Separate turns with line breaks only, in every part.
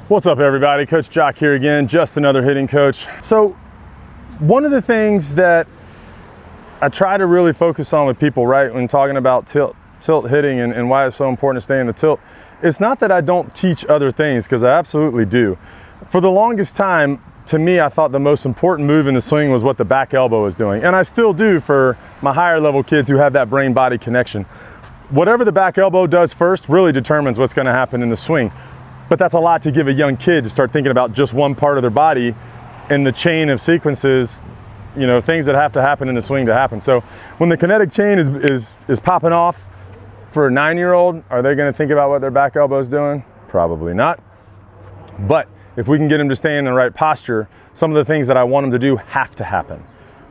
What's up, everybody? Coach Jock here again, just another hitting coach. So one of the things that I try to really focus on with people, right, when talking about tilt hitting and why it's so important to stay in the tilt, it's not that I don't teach other things, because I absolutely do. For the longest time, to me, I thought the most important move in the swing was what the back elbow is doing. And I still do for my higher level kids who have that brain-body connection. Whatever the back elbow does first really determines what's going to happen in the swing. But that's a lot to give a young kid to start thinking about just one part of their body in the chain of sequences, you know, things that have to happen in the swing to happen. So when the kinetic chain is popping off for a 9-year-old, are they going to think about what their back elbow is doing? Probably not. But if we can get them to stay in the right posture, some of the things that I want them to do have to happen.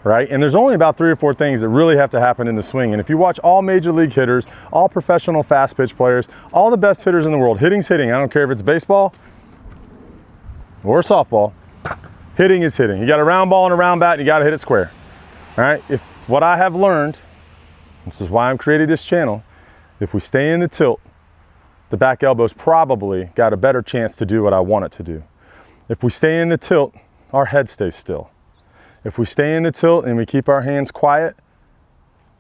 Right? And there's only about 3 or 4 things that really have to happen in the swing. And if you watch all major league hitters, all professional fast pitch players, all the best hitters in the world, hitting's hitting. I don't care if it's baseball or softball. Hitting is hitting. You got a round ball and a round bat, and you got to hit it square. All right? If what I have learned, this is why I'm creating this channel, if we stay in the tilt, the back elbow's probably got a better chance to do what I want it to do. If we stay in the tilt, our head stays still. If we stay in the tilt and we keep our hands quiet,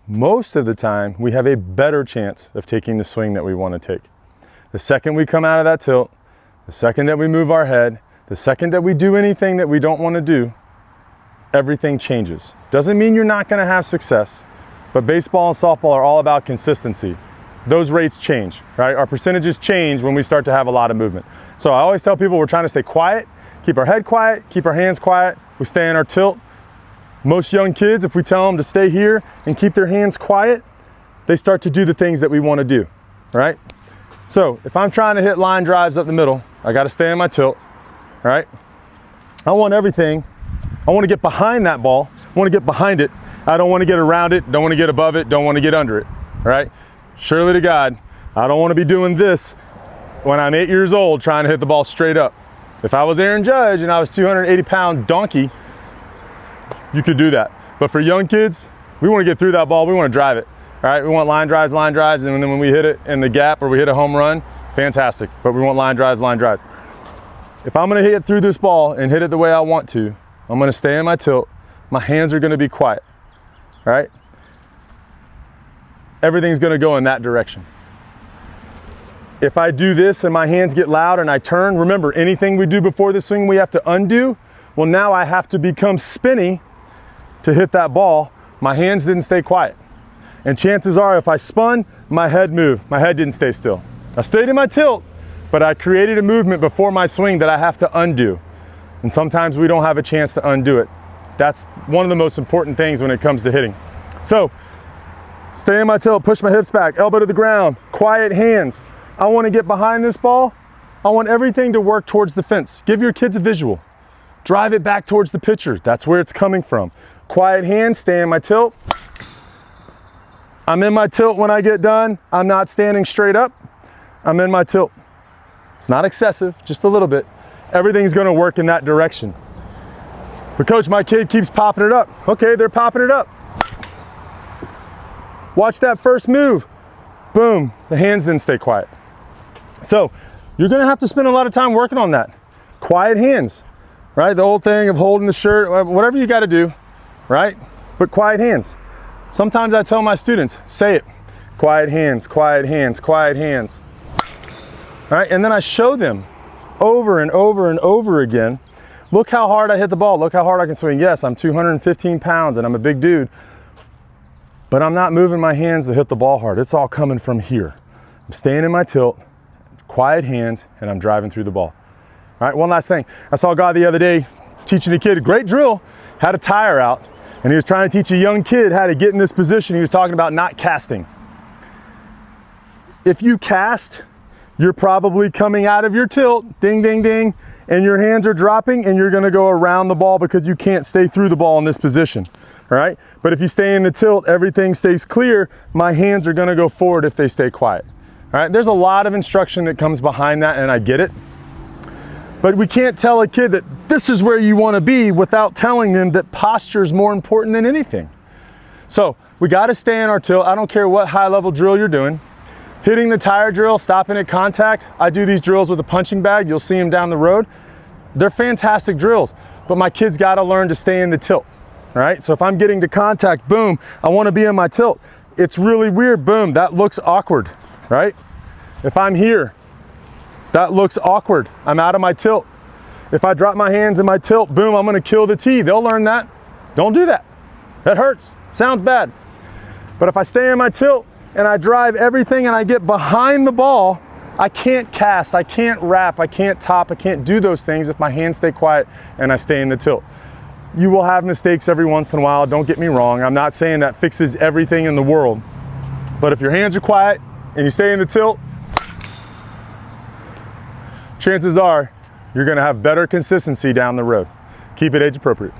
most of the time we have a better chance of taking the swing that we want to take. The second we come out of that tilt, the second that we move our head, the second that we do anything that we don't want to do, everything changes. Doesn't mean you're not going to have success, but baseball and softball are all about consistency. Those rates change, right? Our percentages change when we start to have a lot of movement. So I always tell people we're trying to stay quiet, keep our head quiet, keep our hands quiet, we stay in our tilt. Most young kids, if we tell them to stay here and keep their hands quiet, they start to do the things that we want to do, right? So if I'm trying to hit line drives up the middle, I got to stay in my tilt, right? I want everything. I want to get behind that ball. I want to get behind it. I don't want to get around it. Don't want to get above it. Don't want to get under it, right? Surely to God, I don't want to be doing this when I'm 8 years old trying to hit the ball straight up. If I was Aaron Judge and I was 280-pound donkey, you could do that. But for young kids, we want to get through that ball. We want to drive it. All right, we want line drives, and then when we hit it in the gap or we hit a home run, fantastic. But we want line drives. If I'm going to hit through this ball and hit it the way I want to, I'm going to stay in my tilt. My hands are going to be quiet. All right? Everything's going to go in that direction. If I do this and my hands get loud and I turn, remember, anything we do before the swing we have to undo. Well, now I have to become spinny to hit that ball. My hands didn't stay quiet. And chances are if I spun, my head moved. My head didn't stay still. I stayed in my tilt, but I created a movement before my swing that I have to undo. And sometimes we don't have a chance to undo it. That's one of the most important things when it comes to hitting. So, stay in my tilt, push my hips back, elbow to the ground, quiet hands. I want to get behind this ball. I want everything to work towards the fence. Give your kids a visual. Drive it back towards the pitcher. That's where it's coming from. Quiet hands, stay in my tilt. I'm in my tilt when I get done. I'm not standing straight up. I'm in my tilt. It's not excessive, just a little bit. Everything's going to work in that direction. But coach, my kid keeps popping it up. Okay, they're popping it up. Watch that first move. Boom, the hands didn't stay quiet. So you're going to have to spend a lot of time working on that. Quiet hands, right? The old thing of holding the shirt, whatever you got to do, right? But quiet hands. Sometimes I tell my students, say it. Quiet hands, quiet hands, quiet hands. All right, and then I show them over and over and over again. Look how hard I hit the ball. Look how hard I can swing. Yes, I'm 215 pounds and I'm a big dude, but I'm not moving my hands to hit the ball hard. It's all coming from here. I'm staying in my tilt, quiet hands, and I'm driving through the ball. All right, one last thing. I saw a guy the other day teaching a kid a great drill, had a tire out, and he was trying to teach a young kid how to get in this position. He was talking about not casting. If you cast, you're probably coming out of your tilt, ding, ding, ding, and your hands are dropping and you're gonna go around the ball because you can't stay through the ball in this position, all right? But if you stay in the tilt, everything stays clear. My hands are gonna go forward if they stay quiet, all right? There's a lot of instruction that comes behind that, and I get it. But we can't tell a kid that this is where you wanna be without telling them that posture is more important than anything. So we gotta stay in our tilt. I don't care what high level drill you're doing. Hitting the tire drill, stopping at contact. I do these drills with a punching bag. You'll see them down the road. They're fantastic drills, but my kids got to learn to stay in the tilt, right? So if I'm getting to contact, boom, I want to be in my tilt. It's really weird, boom, that looks awkward, right? If I'm here, that looks awkward. I'm out of my tilt. If I drop my hands in my tilt, boom, I'm going to kill the tee. They'll learn that. Don't do that. That hurts. Sounds bad. But if I stay in my tilt and I drive everything and I get behind the ball, I can't cast, I can't wrap, I can't top, I can't do those things if my hands stay quiet and I stay in the tilt. You will have mistakes every once in a while, don't get me wrong. I'm not saying that fixes everything in the world. But if your hands are quiet and you stay in the tilt, chances are you're gonna have better consistency down the road. Keep it age appropriate.